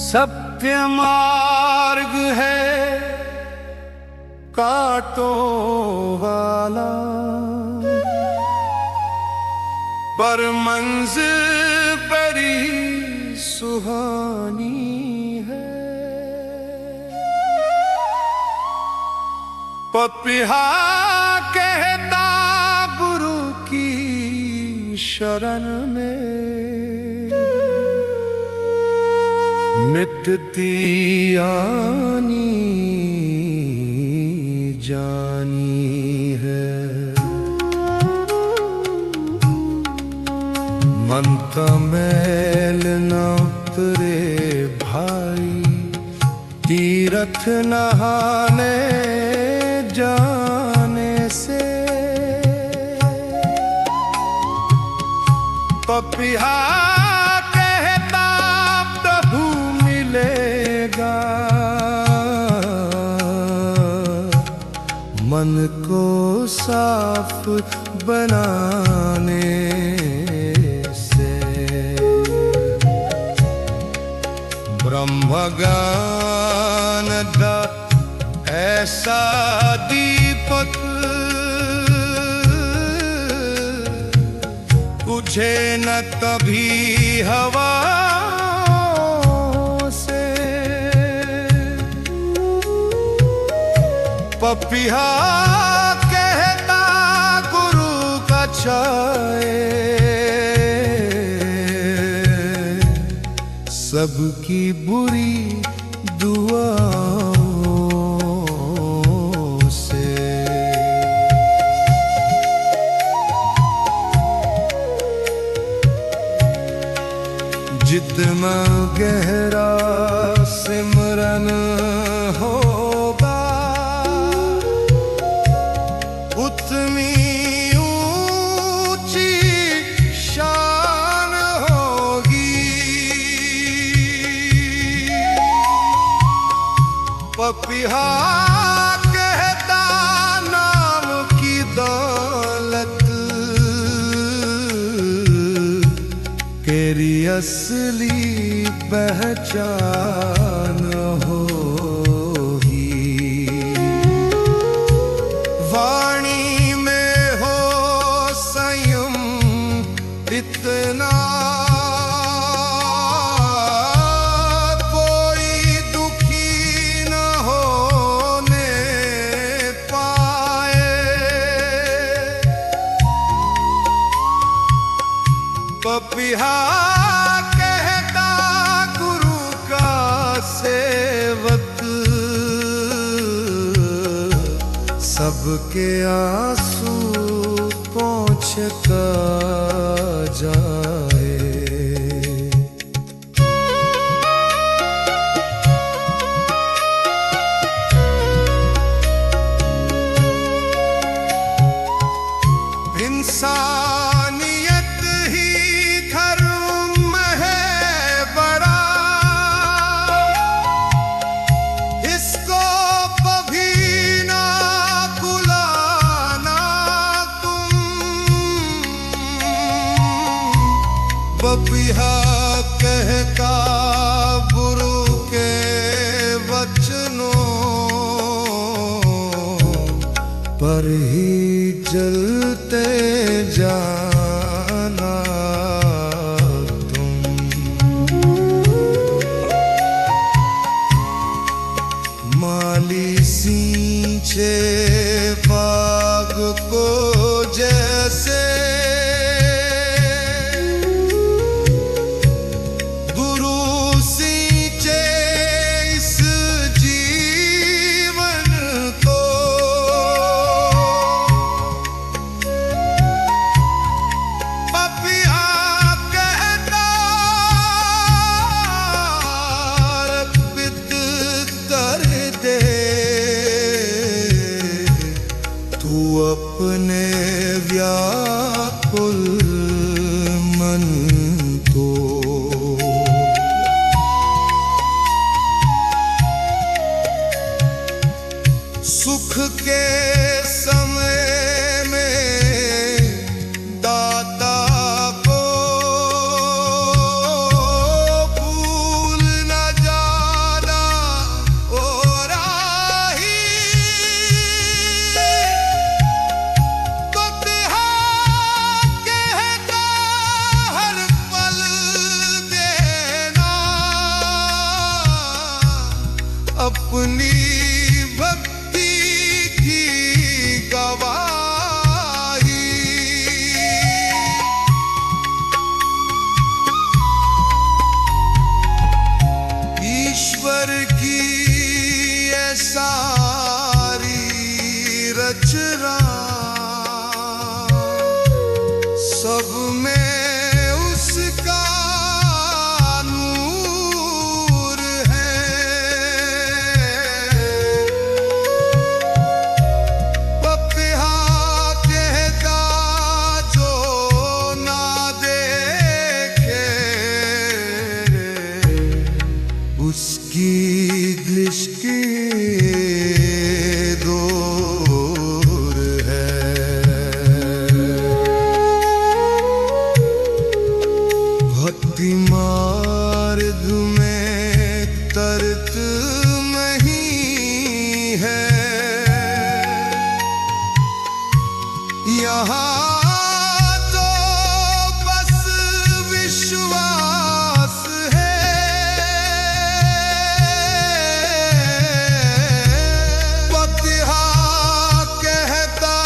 सत्य मार्ग है कांटों वाला, पर मंजिल बड़ी सुहानी है। पपिहा कहता गुरु की शरण में, मिटती आनी जानी है। मन का मैल न उतरे भाई, तीरथ नहाने जाने से। पपिहा मन को साफ बनाने से। ब्रह्मज्ञान दा ऐसा दीपक, बुझे न कभी हवा से। पपिहा कहता गुरु का छाए, सबकी बुरी दुआओं से। जितना गहरा सिमरन होगा, उतनी ऊंची शान होगी। पपिहा कहता नाम की दौलत, तेरी असली पहचान होगी। वाणी में हो संयम इतना, कोई दुखी न होने पाए। पपिहा कहता गुरु का सेवक, सबके आंसू पोंछता जाए। इंसानियत ही धर्म है बड़ा, इसको कभी ना भुलाना तुम। पपिहा कहता गुरु के वचनों पर ही जलते जाना तुम। माली सींचे बाग को जैसे, गुरु सींचे इस जीवन को। अपने व्याकुल मन को। सुख के समय में दाता को भूल न जाना ओ राही। बदहा कहता हर पल देना अपनी भक्ति की गवाही। ईश्वर की ये सारी रचना सब में उसका नूर है। पपिहा कहता जो ना देखे उसकी दृष्टि दूर है। भक्ति मार्ग में तरत नहीं है। यहाँ तो बस विश्वास है। पतिहा कहता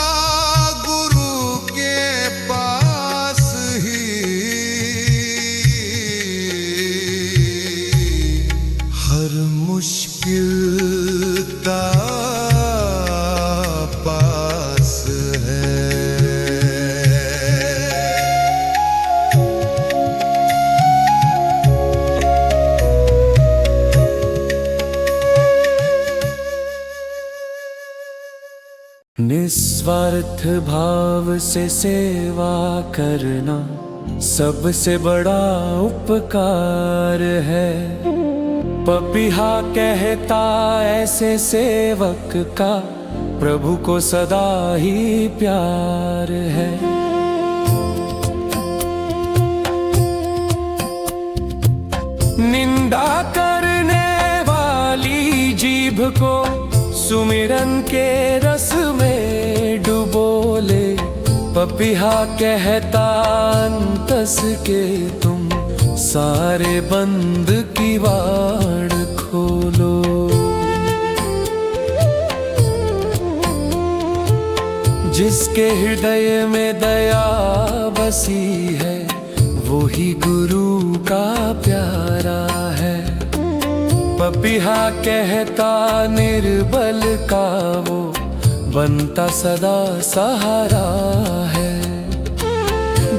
गुरु के पास ही हर मुश्किल का पास है। निस्वार्थ भाव से सेवा करना सबसे बड़ा उपकार है। पपीहा कहता ऐसे सेवक का प्रभु को सदा ही प्यार है। निंदा करने वाली जीभ को सुमिरन के रस में डुबो ले। पपीहा कहता अंतस के तुम सारे बंद किवाड़ खोलो। जिसके हृदय में दया बसी है वो ही गुरु का प्यारा है। पपीहा कहता निर्बल का वो बनता सदा सहारा है।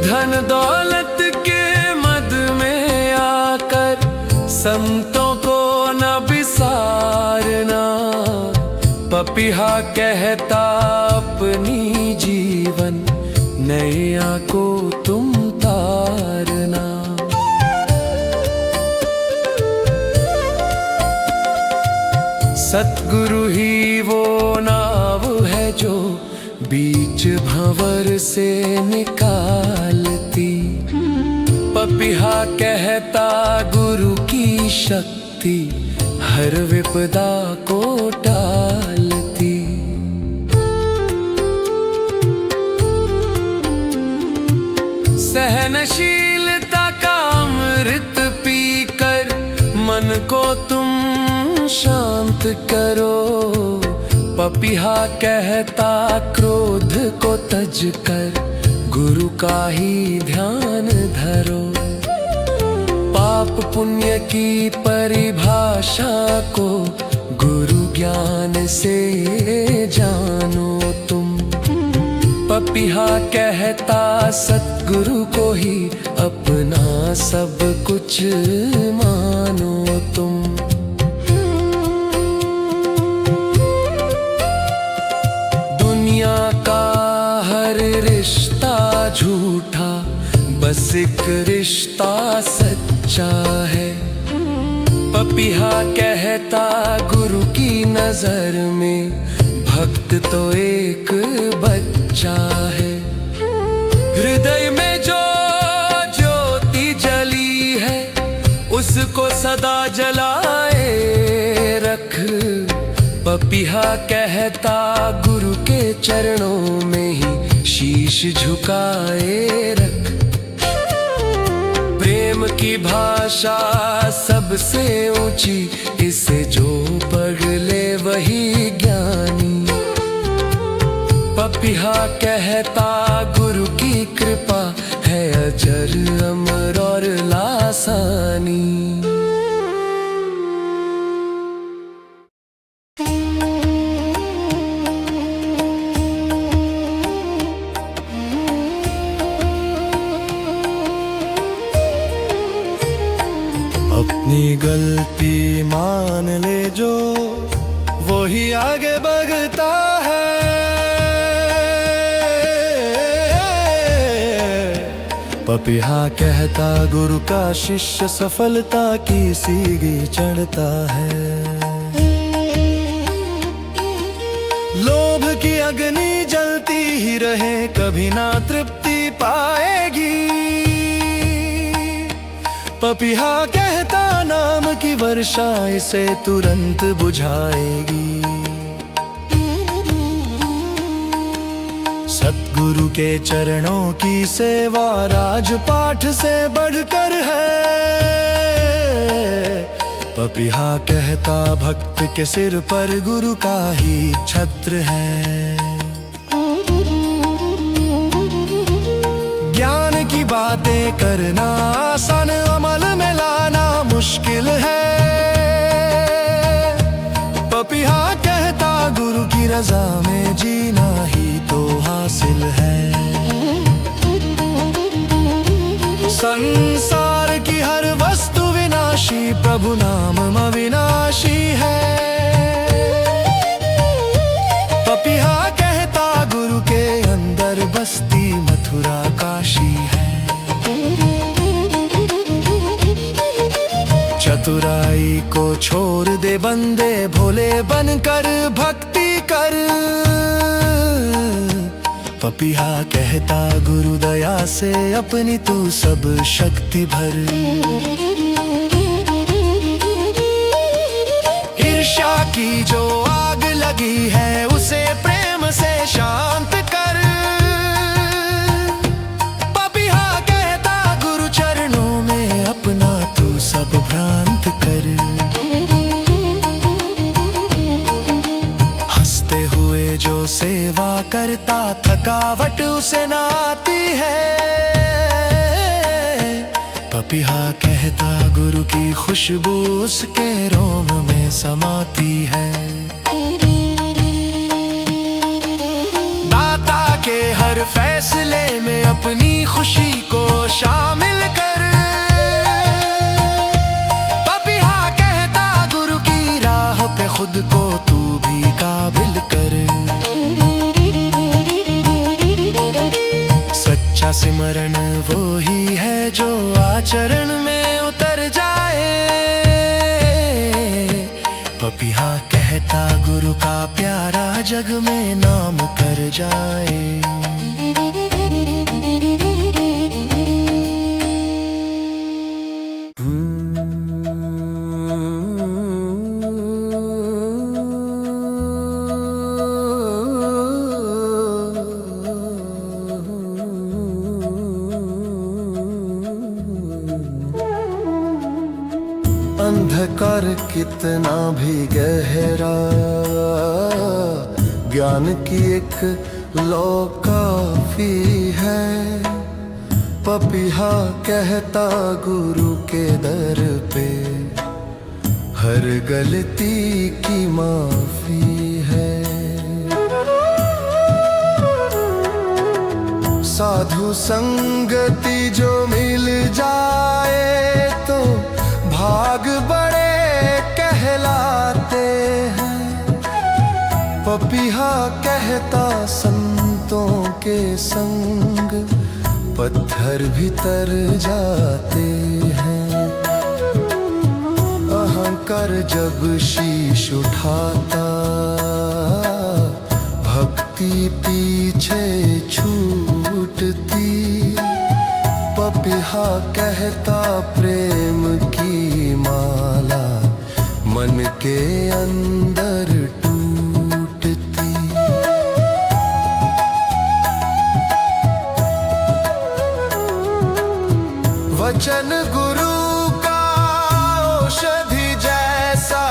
धन दौलत के मद में आकर संतों को न बिसारना। पपीहा कहता अपनी जीवन नैया को तुम तारना। सतगुरु ही वो नाव है जो बीच भंवर से निकालती। पपीहा कहता गुरु की शक्ति हर विपदा को टालती। सहनशीलता का अमृत पीकर मन को तुम शांत करो। पपीहा कहता क्रोध को तज कर गुरु का ही ध्यान धरो। पाप पुण्य की परिभाषा को गुरु ज्ञान से जानो तुम। पपीहा कहता सतगुरु को ही अपना सब कुछ मानो तुम। दुनिया का बस एक रिश्ता सच्चा है। पपीहा कहता गुरु की नजर में भक्त तो एक बच्चा है। हृदय में जो ज्योति जली है उसको सदा जलाए रख। पपीहा कहता गुरु के चरणों में ही शीश झुकाए रख। प्रेम की भाषा सबसे ऊंची, इसे जो पढ़ ले वही ज्ञानी। पपीहा कहता गुरु की कृपा है अजर अमर और लासानी। अपनी गलती मान ले जो, वही आगे बढ़ता है। पपीहा कहता गुरु का शिष्य सफलता की सीढ़ी चढ़ता है। लोभ की अग्नि जलती ही रहे, कभी ना तृप्ति पाएगी। पपीहा कहता नाम की वर्षा इसे तुरंत बुझाएगी। सतगुरु के चरणों की सेवा राजपाठ से बढ़कर है। पपीहा कहता भक्त के सिर पर गुरु का ही छत्र है। ज्ञान की बातें करना आसान, अमल में लाना मुश्किल है। पपीहा कहता गुरु की रजा में जीना ही तो हासिल है। संसार की हर वस्तु विनाशी, प्रभु नाम अविनाशी है। पपीहा कहता गुरु के अंदर बसती मथुरा काशी है। चतुराई को छोड़ दे बंदे, भोले बनकर भक्ति कर। पपीहा कहता गुरु दया से अपनी तू सब शक्ति भर। ईर्ष्या की जो आग लगी है उसे प्रेम से शांत कर। पपीहा कहता गुरु चरणों में अपना तू सब भ्रांत कर। हंसते हुए जो सेवा करता थकावट उसे ना आती है। पपीहा कहता गुरु की खुशबू उसके रोम में समाती है। दाता के हर फैसले में अपनी खुशी को शामिल कर। पपीहा कहता गुरु की राह पे खुद को तू भी काबिल कर। सच्चा सिमरन वो ही है जो आचरण में उतर जाए। पपीहा कहता गुरु का प्यारा जग में नाम कर जाए। अंधकार कितना भी गहरा, ज्ञान की एक लौ काफी है। पपीहा कहता गुरु के दर पे हर गलती की माफी है। साधु संगति जो मिल जाए तो भाग बड़े कहलाते हैं। पपीहा कहता संतों के संग पत्थर भी तर जाते हैं। अहंकार जब शीश उठाता, भक्ति पीछे छूटती। पपिहा कहता प्रेम की माला मन के अंदर टूटती। वचन गुरु का औषधि जैसा,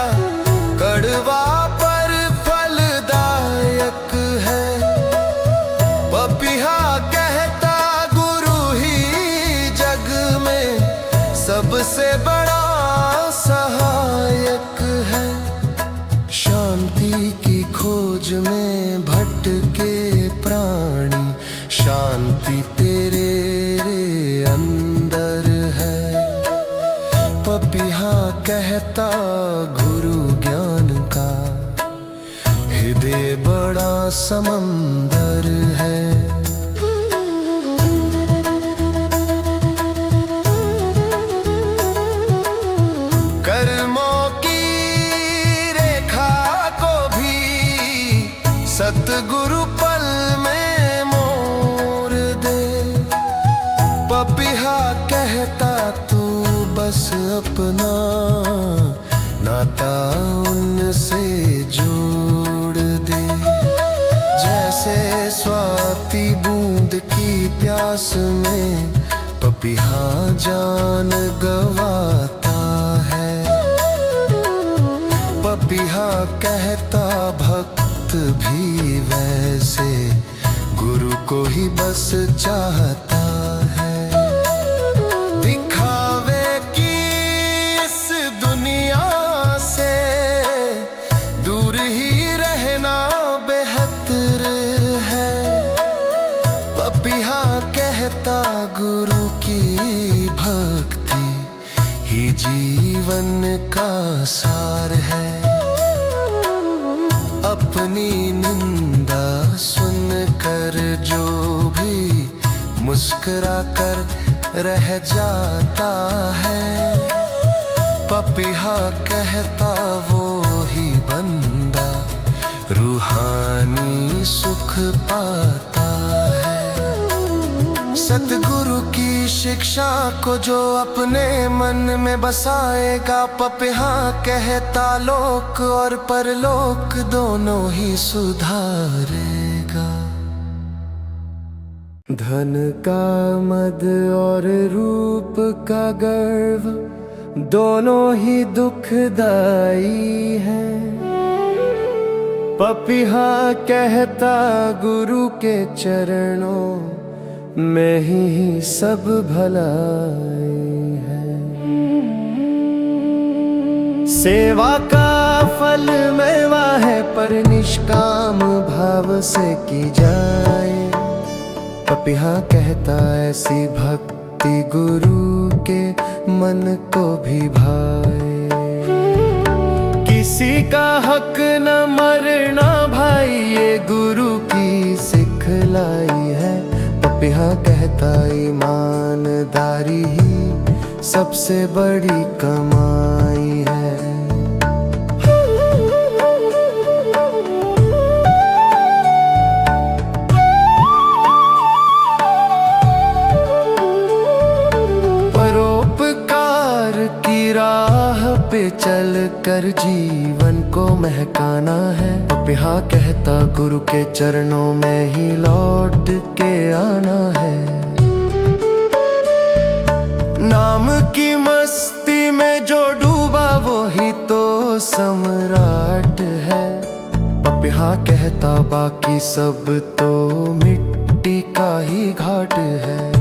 कड़वा पर फलदायक है। पपिहा कहता गुरु ही जग में सबसे बड़ा सहायक है। शांति की खोज में भटके प्राणी, शांति तेरे अंदर है। पपिहा कहता गुरु ज्ञान का हृदय बड़ा समंदर है। कर्मों की रेखा को भी सतगुरु पल में मोड़ दे। पपिहा कहता तू बस अपना नाता उनसे जोड़ दे। जैसे स्वाति बूंद की प्यास में पपिहा जान गवाता है। पपिहा कहता भक्त भी वैसे गुरु को ही बस चाहता है। दिखावे की इस दुनिया से दूर ही रहना बेहतर है। पपिहा कहता गुरु की भक्ति ही जीवन का सार है। अपनी निंदा सुनकर जो भी मुस्कुरा कर रह जाता है। पपिहा कहता वो ही बंदा रूहानी सुख पाता है। सतगुरु की शिक्षा को जो अपने मन में बसाएगा, पपिहा कहता लोक और परलोक दोनों ही सुधारेगा। धन का मद और रूप का गर्व दोनों ही दुखदाई है। पपिहा कहता गुरु के चरणों में ही सब भलाई है। सेवा का फल मेवा है, पर निष्काम भाव से की जाए। पपिहा कहता ऐसी भक्ति गुरु के मन को भी भाए। किसी का हक न मरना भाई, ये गुरु की सिखलाई है। पपिहा कहता ईमानदारी ही सबसे बड़ी कमाई है। परोपकार की राह पे चल कर जीवन को महकाना है। पपिहा कहता गुरु के चरणों में ही लौट के आना है। नाम की मस्ती में जो डूबा वो ही तो सम्राट है। पपिहा कहता बाकी सब तो मिट्टी का ही घाट है।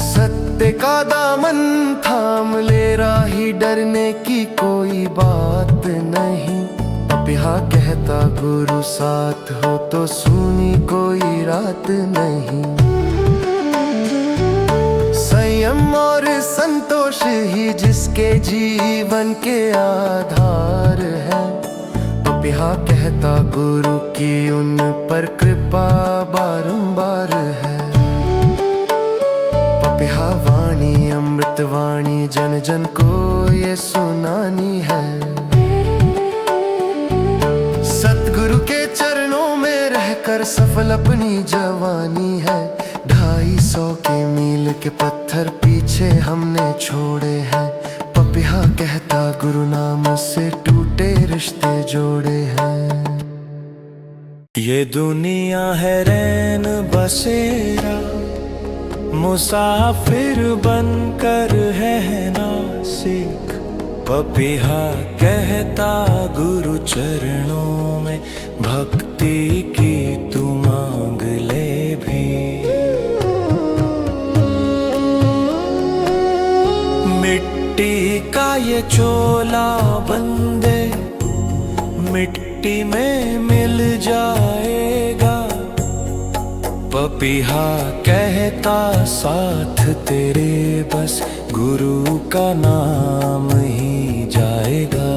सत्य का दामन थाम ले राही, डरने की कोई बात नहीं। पपिहा कहता गुरु साथ हो तो सूनी कोई रात नहीं। संयम और संतोष ही जिसके जीवन के आधार है। पपिहा कहता गुरु की उन पर कृपा बारंबार है। वाणी जन जन को ये सुनानी है। सतगुरु के चरणों में रहकर सफल अपनी जवानी है। 250 के मील के पत्थर पीछे हमने छोड़े हैं। पपिहा कहता गुरु नाम से टूटे रिश्ते जोड़े हैं। ये दुनिया है रैन बसेरा, मुसाफिर बनकर है नासिक। पपिहा कहता गुरु चरणों में भक्ति की तू मांग ले भी। मिट्टी का ये चोला बंदे मिट्टी में मिल जाएगा। पपिहा कहता साथ तेरे बस गुरु का नाम ही जाएगा।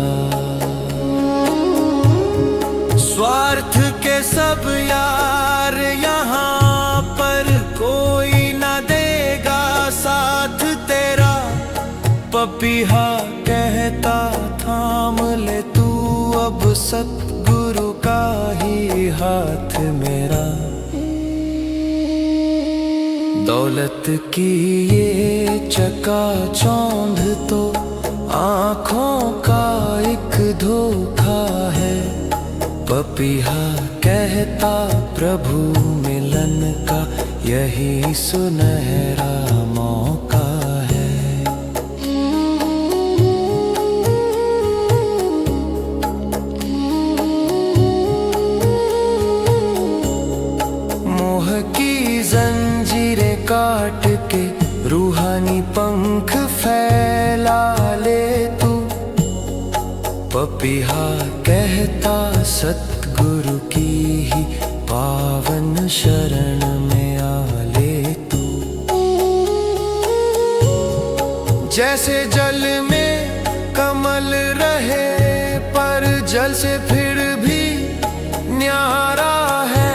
स्वार्थ के सब यार यहाँ पर कोई न देगा साथ तेरा। पपिहा कहता थाम ले तू अब सतगुरु का ही हाथ मेरा। दौलत की ये चकाचौंध तो आँखों का एक धोखा है। पपिहा कहता प्रभु मिलन का यही सुनहरा मौका है। मोह की जंजीरें काट के रूहानी पंख फैला ले तू। पपिहा कहता सतगुरु की ही पावन शरण में आ ले तू। जैसे जल में कमल रहे पर जल से फिर भी न्यारा है।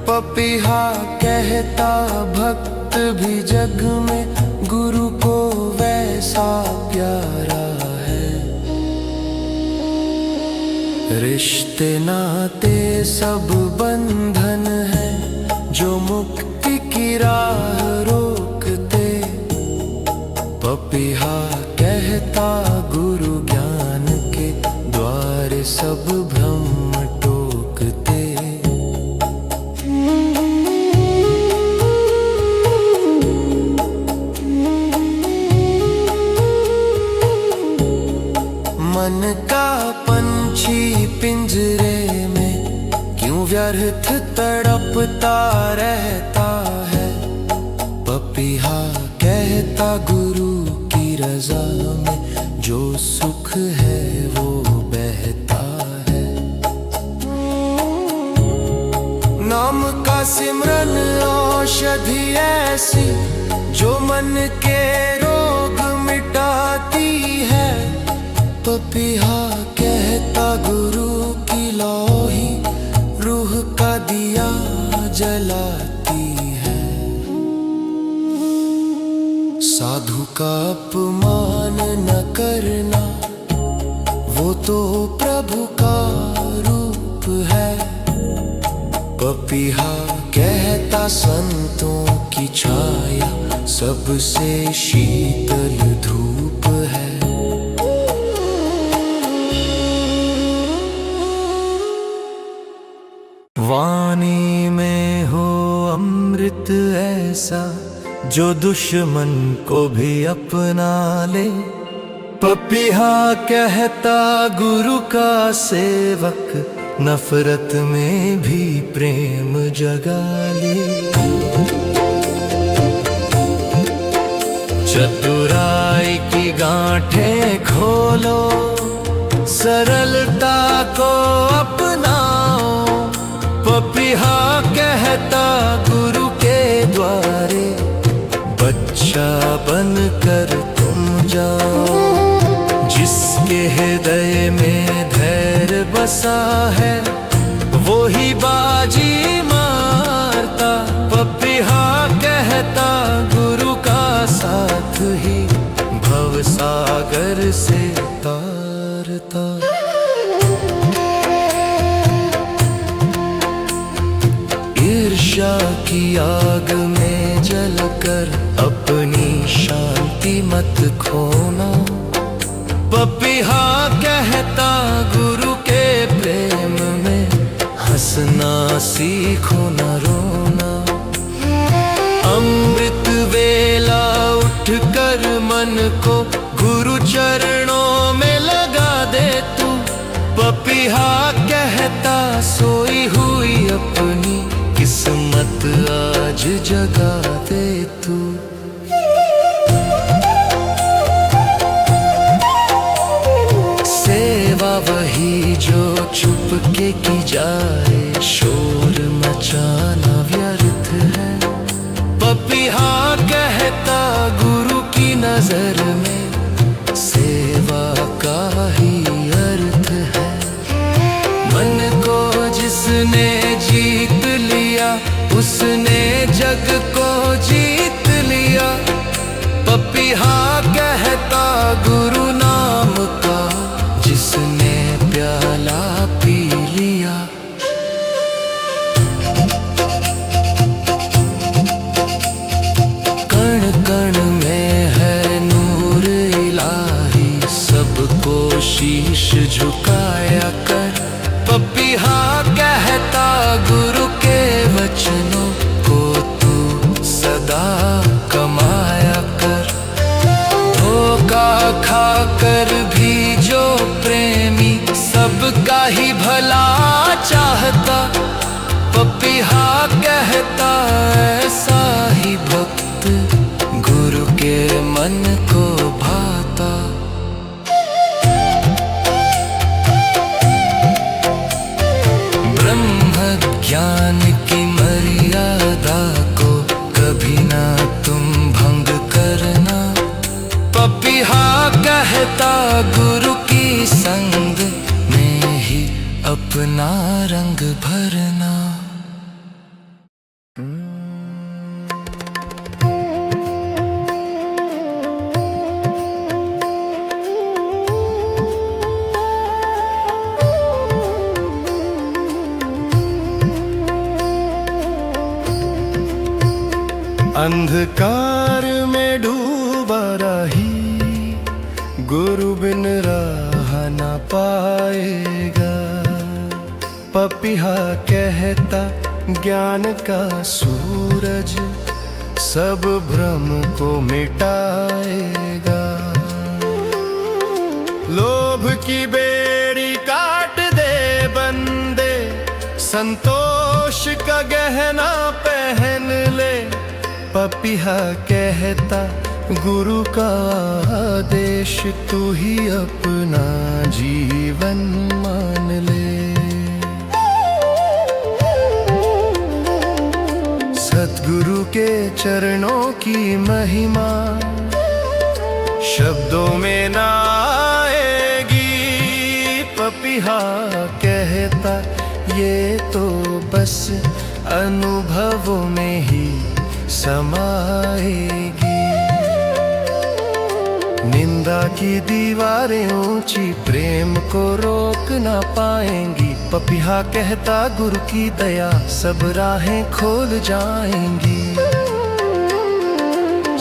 पपिहा कहता भक्त भी जग में गुरु को वैसा प्यारा है। रिश्ते नाते सब बंधन है जो मुक्ति की राह रोकते। पपिहा कहता गुरु ज्ञान के द्वार सब भ्रम टोकते। मन का पंछी पिंजरे में क्यों व्यर्थ तड़पता रहता है। पपिहा कहता गुरु की रजा में जो सुख है वो बहता है। नाम का सिमरन औषधि ऐसी जो मन के रोग मिटाती है। पपिहा कहता गुरु की लोही रूह का दिया जलाती है। साधु का अपमान न करना वो तो प्रभु का रूप है। पपिहा कहता संतों की छाया सबसे शीतल धूप है। वाणी में हो अमृत ऐसा जो दुश्मन को भी अपना ले। पपिहा कहता गुरु का सेवक नफरत में भी प्रेम जगा ले। चतुराई की गांठें खोलो, सरलता को अपनाओ। पपिहा कहता गुरु के द्वारे बच्चा बनकर तुम जाओ। जिसके हृदय में धैर्य बसा है वो ही बाजी मारता। पपिहा कहता गुरु का साथ ही सागर से तार तार। ईर्ष्या की आग में जलकर अपनी शांति मत खोना। पपीहा कहता गुरु के प्रेम में हंसना सीखो न रोना। अमृत वेला उठकर मन को गुरु चरणों में लगा दे तू। पपीहा कहता सोई हुई अपनी किस्मत आज जगा दे तू। सेवा वही जो चुपके की जाए, शोर मचाना व्यर्थ है। पपीहा कहता गुरु की नजर में सेवा का ही अर्थ है। मन को जिसने जीत लिया उसने जग को जीत लिया। पपीहा कहता गुरु नाम का जिसने प्याला पी लिया। कण कण में है नूर इलाही, सबको शीश झुकाया कर। पपीहा कहता गुरु के वचनों को तू सदा कमाया कर। धोखा खाकर भी जो प्रेमी सबका ही भला चाहता। पपीहा कहता ऐसा ही भक्त गुरु के मन को भाता। ब्रह्म ज्ञान की मर्यादा को कभी ना तुम भंग करना। पपीहा कहता गुरु की संग में ही अपना रंग भरना। अंधकार में डूबा राही, गुरु बिन राह न पाएगा। पपीहा कहता ज्ञान का सूरज सब भ्रम को मिटाएगा। लोभ की बेड़ी काट दे बंदे, संतोष का गहना पहन ले। पपीहा कहता गुरु का आदेश तू ही अपना जीवन मान ले। सतगुरु के चरणों की महिमा शब्दों में ना आएगी। पपीहा कहता ये तो बस अनुभवों में ही समाएगी। निंदा की दीवारें ऊंची प्रेम को रोक ना पाएंगी। पपीहा कहता गुरु की दया सब राहें खोल जाएंगी।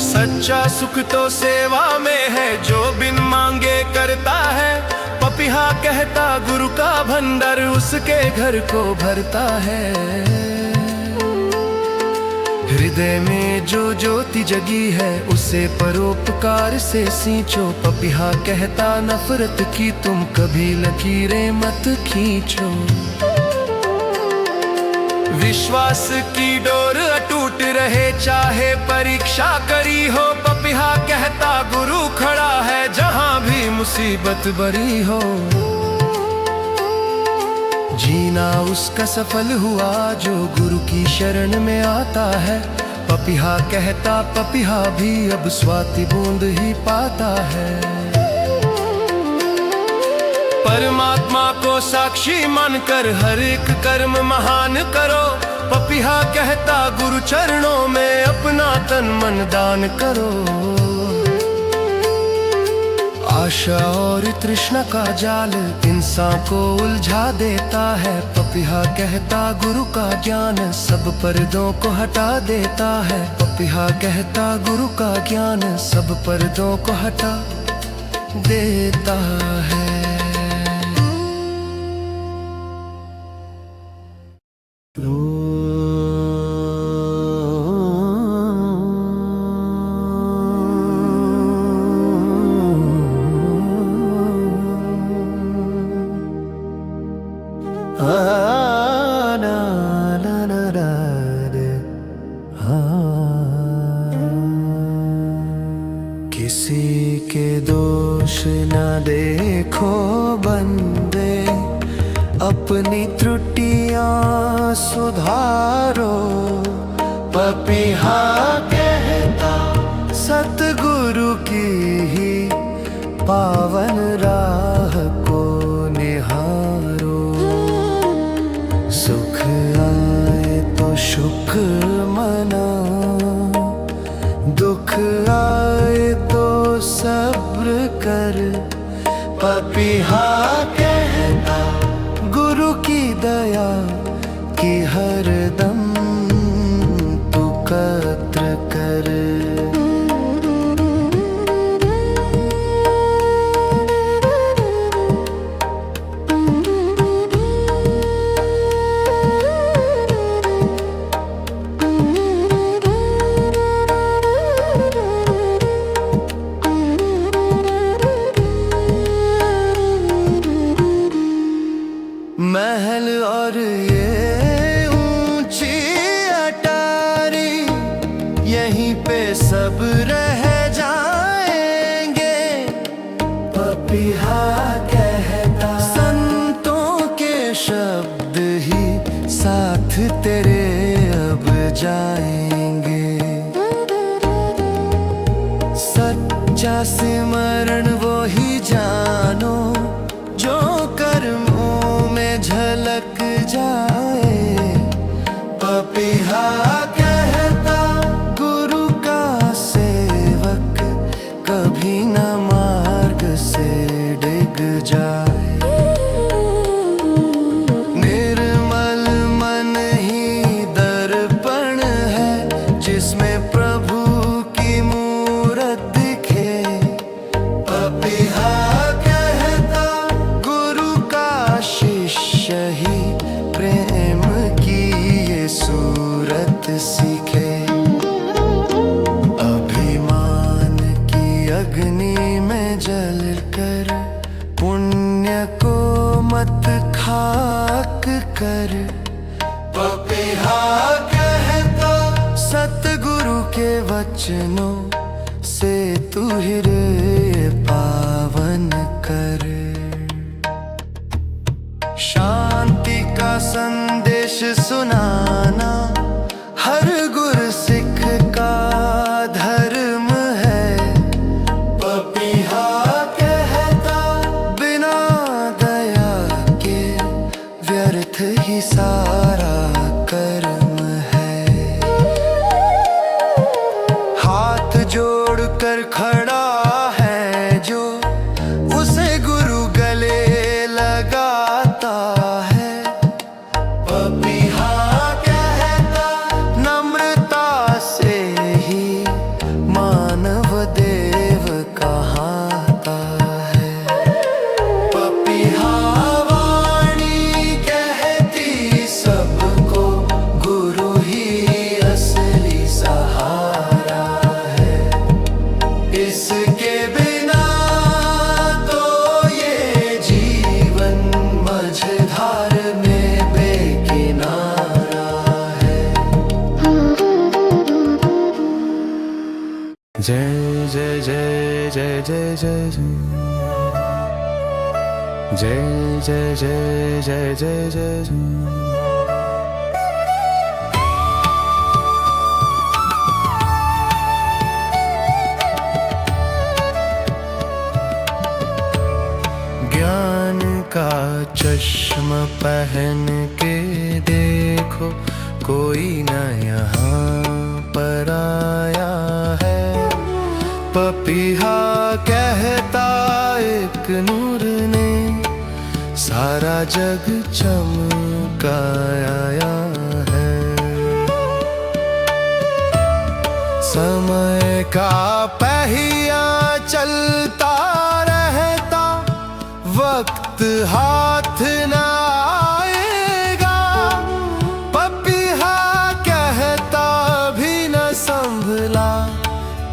सच्चा सुख तो सेवा में है जो बिन मांगे करता है। पपीहा कहता गुरु का भंडार उसके घर को भरता है। हृदय में जो ज्योति जगी है उसे परोपकार से सींचो। पपीहा कहता नफरत की तुम कभी लकीरें मत खींचो। विश्वास की डोर अटूट रहे चाहे परीक्षा करी हो। पपीहा कहता गुरु खड़ा है जहां भी मुसीबत बरी हो। जीना उसका सफल हुआ जो गुरु की शरण में आता है। पपीहा कहता पपीहा भी अब स्वाति बूंद ही पाता है। परमात्मा को साक्षी मानकर हर एक कर्म महान करो। पपीहा कहता गुरु चरणों में अपना तन मन दान करो। आशा और तृष्णा का जाल इंसान को उलझा देता है। पपीहा कहता गुरु का ज्ञान सब पर्दों को हटा देता है। पपीहा कहता गुरु का ज्ञान सब पर्दों को हटा देता है। किसी के दोष न देखो बंदे, अपनी त्रुटियां सुधारो। पपीहा कहता सतगुरु की ही पावन राह को निहारो। सुख आए तो शुक्र मना, दुख आए तो सब्र कर। पपीहा कहता गुरु की दया की हरदम तू कद्र कर। महल और ये ऊंची अटारी यहीं पे सब रह जाएंगे। पपीहा कहता संतों के शब्द ही साथ तेरे अब जाएंगे। सच्चा सिमरण वो ही जानो जो कर्मों में झलक जाए। पपीहा कहता गुरु का सेवक कभी न मार्ग से डिग जाए। निर्मल मन ही दर्पण है जिसमें प्रभु की मूरत दिखे। पपीहा शिष्य ही प्रेम की ये सूरत सीखे। अभिमान की अग्नि में जलकर पुण्य को मत खाक कर। पपीहा कहता सतगुरु के वचनों से तू हृदय पावन कर। शांति का संदेश सुनाना हर गुरसिख का धर्म है। पपीहा कहता बिना दया के व्यर्थ ही सारा कर्म है। हाथ जोड़कर खड़ा है जो उसे गुरु गले लगाता है। पपीहा कहता नम्रता से ही मानव देव कहाता है। पपीहा वाणी कहती सबको गुरु ही असली सहारा है। इसके बिना तो ये जीवन मझधार में बेकिनारा है। जय जय जय जय जय जय जय जय जय जय जय जय जय। ज्ञान का चश्मा पहन के देखो कोई न यहाँ पर आया है। पपीहा कहता एक नूर ने सारा जग चमकाया है। समय का पहिया चलता रहता, वक्त हाथ न आएगा। पपीहा कहता भी न संभला,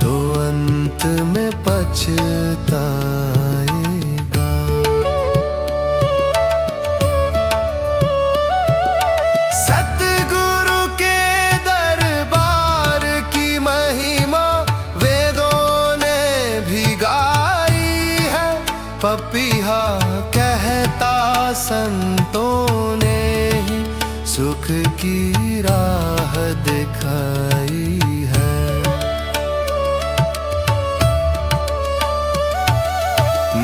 तो अंत में पछताएगा। सतगुरु के दरबार की महिमा वेदों ने भी गाई है। पपीहा कहता संतों ने ही सुख की राह दिखाई है।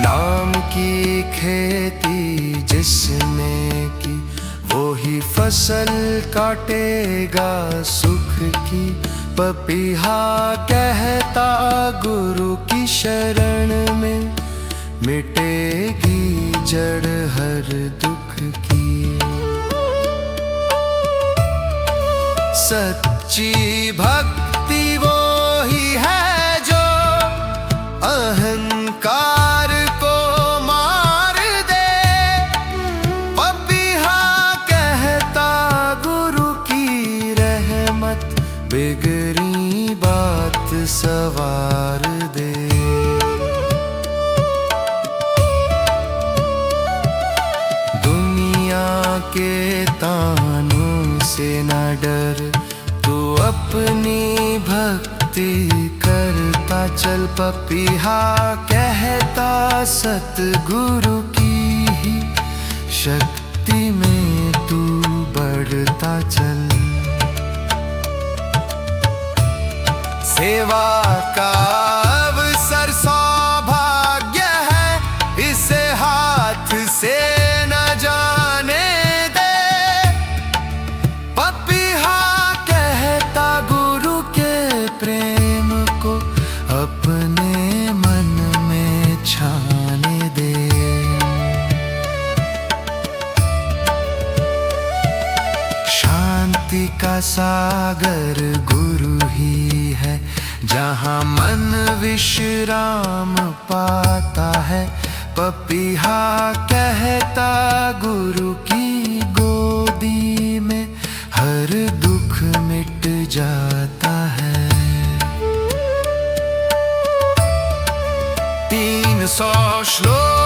नाम की खेती जिसने की, वो ही फसल काटेगा सुख की। पपीहा कहता गुरु की शरण में मिटेगी जड़ हर दुख की। सच्ची भक्ति वो ही है जो अहंकार को मार दे। पपीहा कहता गुरु की रहमत बिगड़ी बात सवार दे। के तानों से न डर, तू अपनी भक्ति करता चल। पपीहा कहता सतगुरु की ही शक्ति में तू बढ़ता चल। सेवा का अवसर सौभाग्य है, इसे हाथ से न जाने दे। पपीहा कहता गुरु के प्रेम को अपने मन में छाने दे। शांति का सागर गुरु ही है, जहाँ मन विश्राम पाता है। पपीहा कहता गुरु की गोदी में हर दुख मिट जाता है। 300 श्लोक